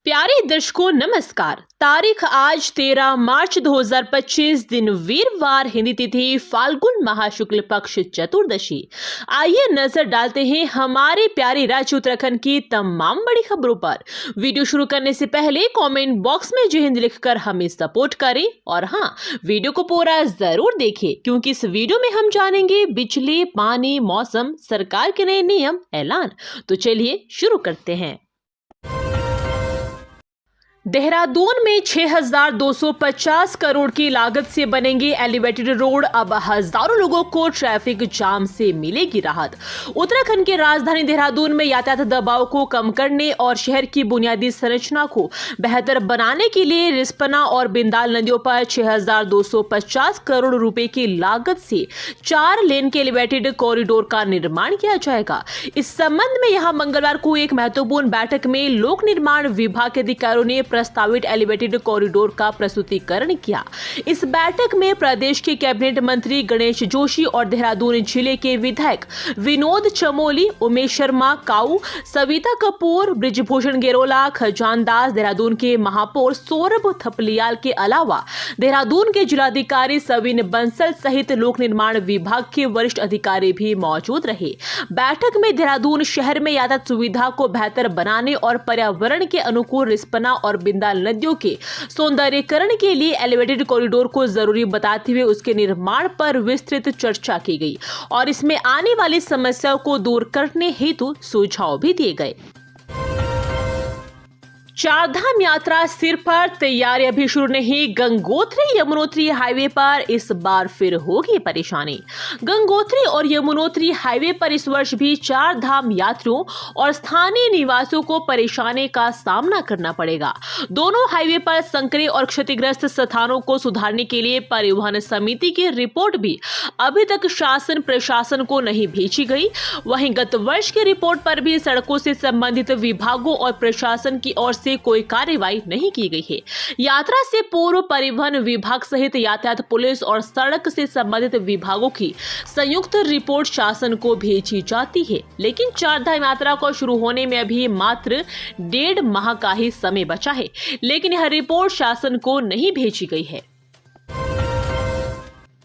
प्यारे दर्शकों नमस्कार। तारीख आज 13 मार्च 2025 दिन वीरवार, हिंदी तिथि फाल्गुन माह शुक्ल पक्ष चतुर्दशी। आइए नजर डालते हैं हमारे प्यारे राज्य उत्तराखंड की तमाम बड़ी खबरों पर। वीडियो शुरू करने से पहले कमेंट बॉक्स में जय हिंद लिखकर हमें सपोर्ट करें और हाँ, वीडियो को पूरा जरूर देखें क्योंकि इस वीडियो में हम जानेंगे बिजली, पानी, मौसम, सरकार के नए नियम, ऐलान। तो चलिए शुरू करते हैं। देहरादून में 6,250 करोड़ की लागत से बनेंगे एलिवेटेड रोड। अब हजारों लोगों को ट्रैफिक जाम से मिलेगी राहत। उत्तराखंड के राजधानी देहरादून में यातायात दबाव को कम करने और शहर की बुनियादी संरचना को बेहतर बनाने के लिए रिस्पना और बिंदाल नदियों पर 6,250 करोड़ रुपए की लागत से 4 लेन के एलिवेटेड कॉरिडोर का निर्माण किया जाएगा। इस संबंध में यहां मंगलवार को एक महत्वपूर्ण बैठक में लोक निर्माण विभाग के अधिकारियों ने प्रस्तावित एलिवेटेड कॉरिडोर का प्रस्तुतिकरण किया। इस बैठक में प्रदेश के कैबिनेट मंत्री गणेश जोशी और देहरादून जिले के विधायक विनोद चमोली, उमेश शर्मा काऊ, सविता कपूर, ब्रिजभूषण गेरोला, खजान दास, देहरादून के महापौर सौरभ थपलियाल के अलावा देहरादून के जिलाधिकारी सविन बंसल सहित लोक निर्माण विभाग के वरिष्ठ अधिकारी भी मौजूद रहे। बैठक में देहरादून शहर में यातायात सुविधा को बेहतर बनाने और पर्यावरण के अनुकूल रिस्पना और बिंदाल नदियों के सौंदर्यीकरण के लिए एलिवेटेड कॉरिडोर को जरूरी बताते हुए उसके निर्माण पर विस्तृत चर्चा की गई और इसमें आने वाली समस्याओं को दूर करने हेतु सुझाव भी दिए गए। चारधाम यात्रा सिर पर, तैयारी अभी शुरू नहीं। गंगोत्री यमुनोत्री हाईवे पर इस बार फिर होगी परेशानी। गंगोत्री और यमुनोत्री हाईवे पर इस वर्ष भी चारधाम यात्रियों और स्थानीय निवासियों को परेशानी का सामना करना पड़ेगा। दोनों हाईवे पर संकरे और क्षतिग्रस्त स्थानों को सुधारने के लिए परिवहन समिति की रिपोर्ट भी अभी तक शासन प्रशासन को नहीं भेजी गई। वहीं गत वर्ष की रिपोर्ट पर भी सड़कों से संबंधित विभागों और प्रशासन की ओर से कोई कार्रवाई नहीं की गई है। यात्रा से पूर्व परिवहन विभाग सहित यातायात पुलिस और सड़क से संबंधित विभागों की संयुक्त रिपोर्ट शासन को भेजी जाती है, लेकिन चारधाम यात्रा को शुरू होने में अभी मात्र 1.5 माह का ही समय बचा है, लेकिन यह रिपोर्ट शासन को नहीं भेजी गई है।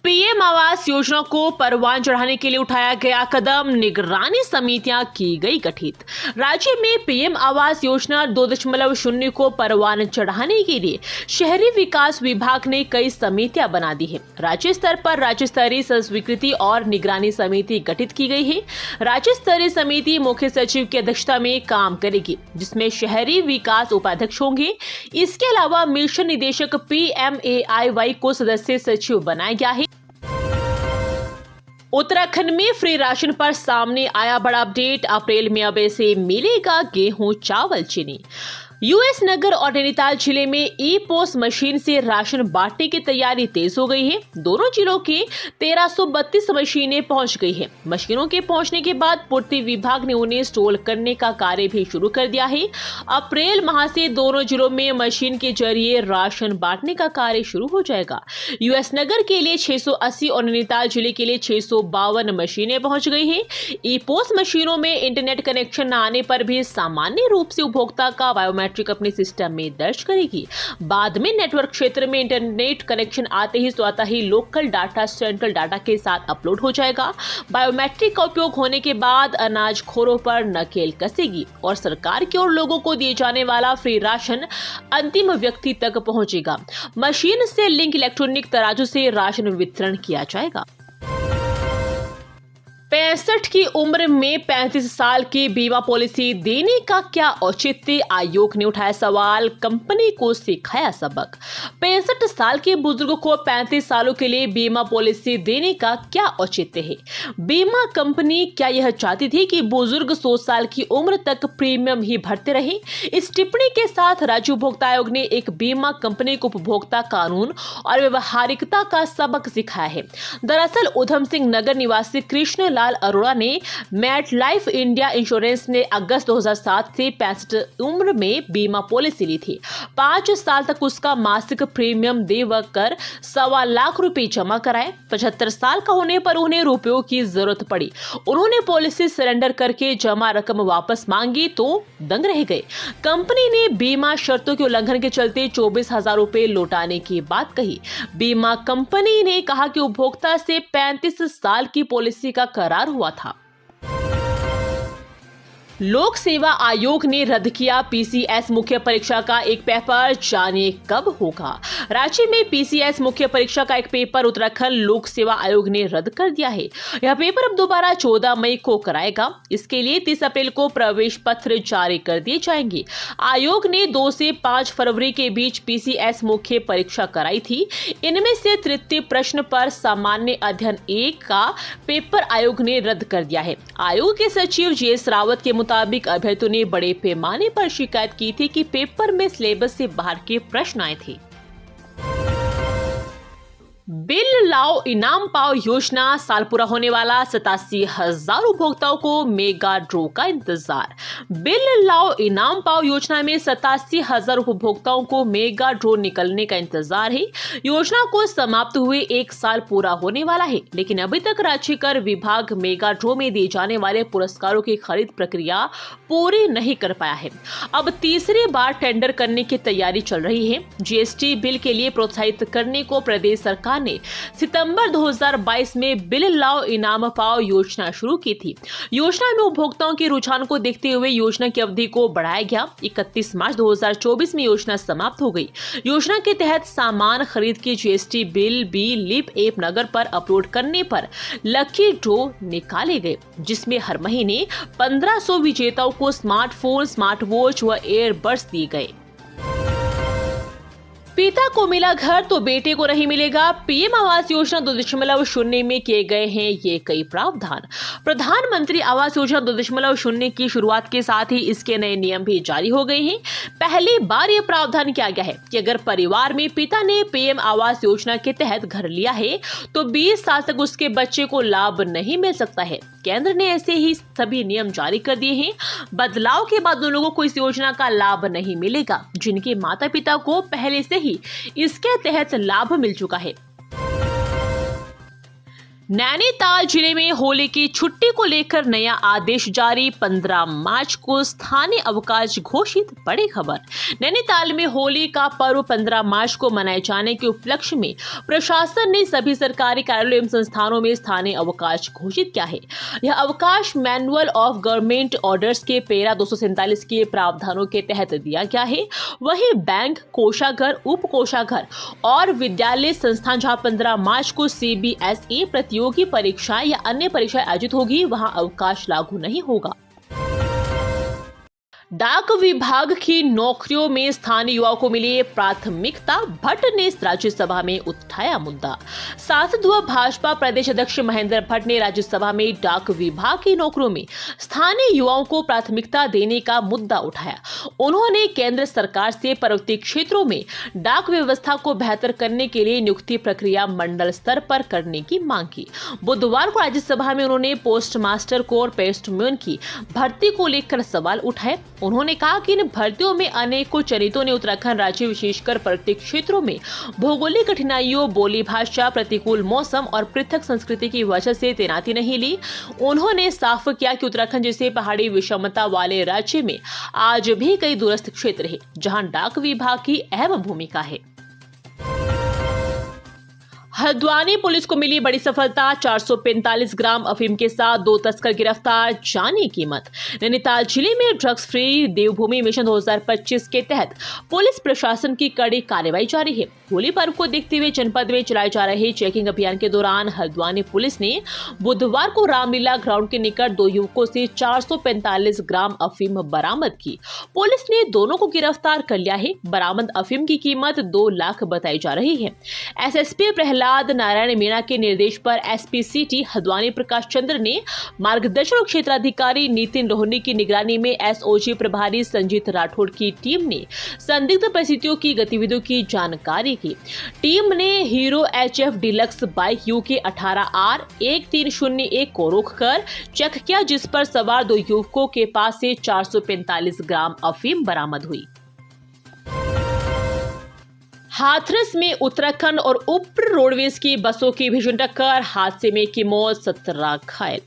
पीएम आवास योजना को परवान चढ़ाने के लिए उठाया गया कदम, निगरानी समितियां की गई गठित। राज्य में पीएम आवास योजना 2.0 को परवान चढ़ाने के लिए शहरी विकास विभाग ने कई समितियां बना दी है। राज्य स्तर पर राज्य स्तरीय स्वीकृति और निगरानी समिति गठित की गई है। राज्य स्तरीय समिति मुख्य सचिव की अध्यक्षता में काम करेगी, जिसमें शहरी विकास उपाध्यक्ष होंगे। इसके अलावा मिशन निदेशक PMAIY को सदस्य सचिव बनाया गया है। उत्तराखंड में फ्री राशन पर सामने आया बड़ा अपडेट। अप्रैल में अब से मिलेगा गेहूं, चावल, चीनी। यूएस नगर और नैनीताल जिले में ई-पोस मशीन से राशन बांटने की तैयारी तेज हो गई है। दोनों जिलों के 1332 मशीनें पहुंच गई है। मशीनों के पहुंचने के बाद पूर्ति विभाग ने उन्हें इंस्टॉल करने का कार्य भी शुरू कर दिया है। अप्रैल माह से दोनों जिलों में मशीन के जरिए राशन बांटने का कार्य शुरू हो जाएगा। यूएस नगर के लिए 680 और नैनीताल जिले के लिए 652 मशीनें पहुंच गई है। ई-पोस मशीनों में इंटरनेट कनेक्शन न आने पर भी सामान्य रूप से उपभोक्ता का बायोमेट्रिक अपने सिस्टम में दर्ज करेगी। बाद में नेटवर्क क्षेत्र में इंटरनेट कनेक्शन आते ही स्वतः ही लोकल डाटा सेंट्रल डाटा के साथ अपलोड हो जाएगा। बायोमेट्रिक का उपयोग होने के बाद अनाजखोरों पर नकेल कसेगी और सरकार की ओर लोगों को दिए जाने वाला फ्री राशन अंतिम व्यक्ति तक पहुंचेगा। मशीन से लिंक इलेक्ट्रॉनिक तराजू से राशन वितरण किया जाएगा। 65 की उम्र में 35 साल की बीमा पॉलिसी देने का क्या औचित्य? आयोग ने उठाया सवाल, कंपनी को सिखाया सबक। 65 साल के बुजुर्ग को 35 सालों के लिए बीमा पॉलिसी देने का क्या औचित्य है? बीमा कंपनी क्या यह चाहती थी कि बुजुर्ग 100 साल की उम्र तक प्रीमियम ही भरते रहे? इस टिप्पणी के साथ राज्य उपभोक्ता आयोग ने एक बीमा कंपनी को उपभोक्ता कानून और व्यवहारिकता का सबक सिखाया है। दरअसल उधम सिंह नगर निवासी कृष्ण लाल अरोड़ा ने मैट लाइफ इंडिया इंश्योरेंस ने अगस्त 2007 से 65 उम्र में बीमा पॉलिसी ली थी। 5 साल तक उसका मासिक प्रीमियम देकर 1.25 लाख रुपए जमा कराए। 75 साल का होने पर उन्हें रुपयों की जरूरत पड़ी। उन्होंने पॉलिसी सरेंडर करके जमा रकम वापस मांगी तो दंग रह गए। कंपनी ने बीमा शर्तों के उल्लंघन के चलते 24,000 रुपए लौटाने की बात कही। बीमा कंपनी ने कहा कि उपभोक्ता से 35 साल की पॉलिसी का करार हुआ था। लोक सेवा आयोग ने रद्द किया पीसीएस मुख्य परीक्षा का एक पेपर, जानिए कब होगा। रांची में पीसीएस मुख्य परीक्षा का एक पेपर उत्तराखंड लोक सेवा आयोग ने रद्द कर दिया है। यह पेपर अब दोबारा 14 मई को कराएगा। इसके लिए 30 अप्रैल को प्रवेश पत्र जारी कर दिए जाएंगे। आयोग ने 2 से 5 फरवरी के बीच पीसीएस मुख्य परीक्षा कराई थी। इनमें से तृतीय प्रश्न पर सामान्य अध्ययन 1 का पेपर आयोग ने रद्द कर दिया है। आयोग के सचिव जीएस रावत के मुताबिक अभ्यर्थियों ने बड़े पैमाने पर शिकायत की थी कि पेपर में सिलेबस से बाहर के प्रश्न आए थे। बिल लाओ इनाम पाओ योजना, साल पूरा होने वाला 87,000 उपभोक्ताओं को मेगा ड्रॉ का इंतजार। बिल लाओ इनाम पाओ योजना में 87,000 उपभोक्ताओं को मेगा ड्रॉ निकलने का इंतजार है। योजना को समाप्त हुए 1 साल पूरा होने वाला है, लेकिन अभी तक राज्य कर विभाग मेगा ड्रॉ में दिए जाने वाले पुरस्कारों की खरीद प्रक्रिया पूरी नहीं कर पाया है। अब तीसरी बार टेंडर करने की तैयारी चल रही है। जीएसटी बिल के लिए प्रोत्साहित करने को प्रदेश सरकार ने सितंबर 2022 में बिल लाओ इनाम पाओ योजना शुरू की थी। योजना में उपभोक्ताओं के रुझान को देखते हुए योजना की अवधि को बढ़ाया गया। 31 मार्च 2024 में योजना समाप्त हो गई। योजना के तहत सामान खरीद के जीएसटी बिल भी लिप ऐप नगर पर अपलोड करने पर लकी ड्रॉ निकाले गए, जिसमें हर महीने 1500 विजेताओं को स्मार्टफोन, स्मार्ट वॉच व एयरबड्स दिए गए। पिता को मिला घर तो बेटे को नहीं मिलेगा। पीएम आवास योजना 2.0 में किए गए हैं ये कई प्रावधान। प्रधानमंत्री आवास योजना 2.0 की शुरुआत के साथ ही इसके नए नियम भी जारी हो गए हैं। पहली बार ये प्रावधान किया गया है कि अगर परिवार में पिता ने पीएम आवास योजना के तहत घर लिया है तो 20 साल तक उसके बच्चे को लाभ नहीं मिल सकता है। केंद्र ने ऐसे ही सभी नियम जारी कर दिए हैं। बदलाव के बाद उन लोगों को इस योजना का लाभ नहीं मिलेगा जिनके माता पिता को पहले से ही इसके तहत लाभ मिल चुका है। नैनीताल जिले में होली की छुट्टी को लेकर नया आदेश जारी। 15 मार्च को स्थानीय अवकाश घोषित। बड़ी खबर, नैनीताल में होली का पर्व 15 मार्च को मनाए जाने के उपलक्ष्य में प्रशासन ने सभी सरकारी कार्यालयों एवं संस्थानों में स्थानीय अवकाश घोषित किया है। यह अवकाश मैनुअल ऑफ गवर्नमेंट ऑर्डर्स के पैरा 247 के प्रावधानों के तहत दिया गया है। वहीं बैंक, कोषागार, उप कोषागार और विद्यालय संस्थान जहां 15 मार्च को CBSE प्रतियोगी परीक्षाएं या अन्य परीक्षाएं आयोजित होगी, वहां अवकाश लागू नहीं होगा। डाक विभाग की नौकरियों में स्थानीय युवाओं को मिली प्राथमिकता, भट्ट ने राज्यसभा में उठाया मुद्दा। सांसद व भाजपा प्रदेश अध्यक्ष महेंद्र भट्ट ने राज्यसभा में डाक विभाग की नौकरियों में स्थानीय युवाओं को प्राथमिकता देने का मुद्दा उठाया। उन्होंने केंद्र सरकार से पर्वतीय क्षेत्रों में डाक व्यवस्था को बेहतर करने के लिए नियुक्ति प्रक्रिया मंडल स्तर पर करने की मांग की। बुधवार को राज्यसभा में उन्होंने पोस्ट मास्टर को और पोस्टमैन की भर्ती को लेकर सवाल उठाए। उन्होंने कहा कि इन भर्तियों में अनेकों चयनितों ने उत्तराखंड राज्य विशेषकर पर्वतीय क्षेत्रों में भौगोलिक कठिनाइयों, बोली भाषा, प्रतिकूल मौसम और पृथक संस्कृति की वजह से तैनाती नहीं ली। उन्होंने साफ किया कि उत्तराखंड जैसे पहाड़ी विषमता वाले राज्य में आज भी कई दूरस्थ क्षेत्र है जहां डाक विभाग की अहम भूमिका है। हल्द्वानी पुलिस को मिली बड़ी सफलता, 445 ग्राम अफीम के साथ 2 तस्कर गिरफ्तार, जानी कीमत। नैनीताल जिले में ड्रग्स फ्री देवभूमि मिशन 2025 के तहत पुलिस प्रशासन की कड़ी कार्रवाई जारी है। होली पर्व को देखते हुए जनपद में चलाए जा रहे चेकिंग अभियान के दौरान हल्द्वानी पुलिस ने बुधवार को रामलीला ग्राउंड के निकट 2 युवकों से 445 ग्राम अफीम बरामद की। पुलिस ने दोनों को गिरफ्तार कर लिया है। बरामद अफीम की कीमत 2 लाख बताई जा रही है। SSP प्रहलाद प्रहलाद नारायण मीणा के निर्देश पर एसपी सिटी हल्द्वानी प्रकाश चंद्र ने मार्गदर्शन और क्षेत्राधिकारी नितिन रोहनी की निगरानी में एसओजी प्रभारी संजीत राठौड़ की टीम ने संदिग्ध परिस्थितियों की गतिविधियों की जानकारी की। टीम ने hero HF deluxe bike UK 18R1301 को रोककर चेक किया, जिस पर सवार 2 युवकों के पास से 445 ग्राम अफीम बरामद हुई। हाथरस में उत्तराखंड और ऊपर रोडवेज की बसों की भीषण टक्कर, हादसे में की मौत, 17 घायल।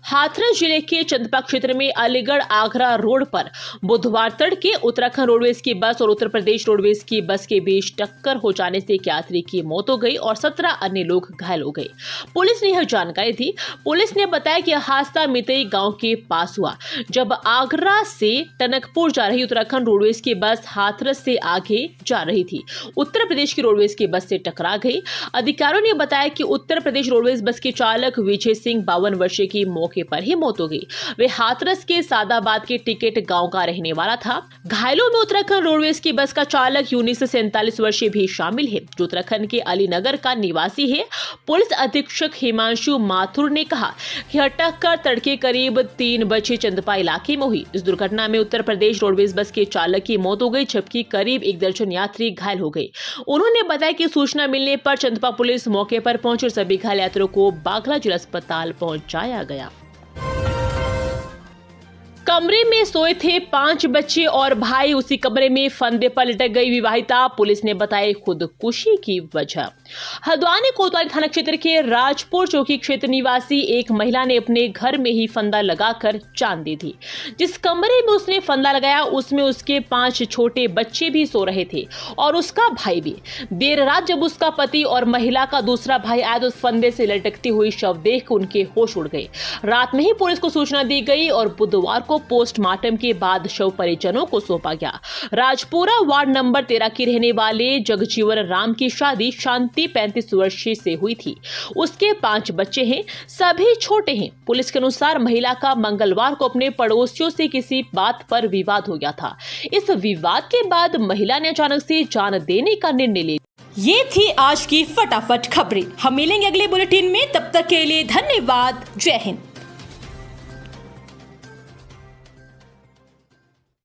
हाथरस जिले के चंदपा क्षेत्र में अलीगढ़ आगरा रोड पर बुधवार तड़के उत्तराखंड रोडवेज की बस और उत्तर प्रदेश रोडवेज की बस के बीच टक्कर हो जाने से एक यात्री की मौत हो गई और 17 अन्य लोग घायल हो गए। पुलिस ने यह जानकारी दी। पुलिस ने बताया कि हादसा मितई गांव के पास हुआ, जब आगरा से टनकपुर जा रही उत्तराखंड रोडवेज की बस हाथरस से आगे जा रही थी। उत्तर प्रदेश की रोडवेज की बस से टकरा गई। अधिकारियों ने बताया कि उत्तर प्रदेश रोडवेज बस के चालक विजय सिंह 52 वर्षीय की मौके पर ही मौत हो गई। वे हाथरस के सादाबाद के टिकट गांव का रहने वाला था। घायलों में उत्तराखंड रोडवेज की बस का चालक यूनिस 47 वर्षीय भी शामिल है, जो उत्तराखंड के अलीनगर का निवासी है। पुलिस अधीक्षक हिमांशु माथुर ने कहा कि यह टक्कर तड़के करीब 3 बजे चंदपा इलाके में हुई। इस दुर्घटना में उत्तर प्रदेश रोडवेज बस के चालक की मौत हो गई, जबकि करीब 1 दर्जन यात्री घायल हो गए। उन्होंने बताया कि सूचना मिलने पर चंदपा पुलिस मौके पर पहुंची और सभी घायल यात्रियों को बाघला जिला अस्पताल पहुंचाया गया। कमरे में सोए थे 5 बच्चे और भाई, उसी कमरे में फंदे पर लटक गई विवाहिता। पुलिस ने बताई खुदकुशी की वजह। हल्द्वानी कोतवाली थाना क्षेत्र के राजपुर चौकी क्षेत्र निवासी एक महिला ने अपने घर में ही फंदा लगाकर जान दी थी। जिस कमरे में उसने फंदा लगाया उसमें उसके 5 छोटे बच्चे भी सो रहे थे और उसका भाई भी। देर रात जब उसका पति और महिला का दूसरा भाई आया तो उस फंदे से लटकती हुई शव देख उनके होश उड़ गए। रात में ही पुलिस को सूचना दी गई और बुधवार को पोस्टमार्टम के बाद शव परिजनों को सौंपा गया। राजपुरा वार्ड नंबर 13 की रहने वाले जगजीवन राम की शादी शांति 35 वर्षीय से हुई थी। उसके 5 बच्चे हैं, सभी छोटे हैं। पुलिस के अनुसार महिला का मंगलवार को अपने पड़ोसियों से किसी बात पर विवाद हो गया था। इस विवाद के बाद महिला ने अचानक से जान देने का निर्णय ले लिया। ये थी आज की फटाफट खबरें। हम मिलेंगे अगले बुलेटिन में, तब तक के लिए धन्यवाद। जय हिंद।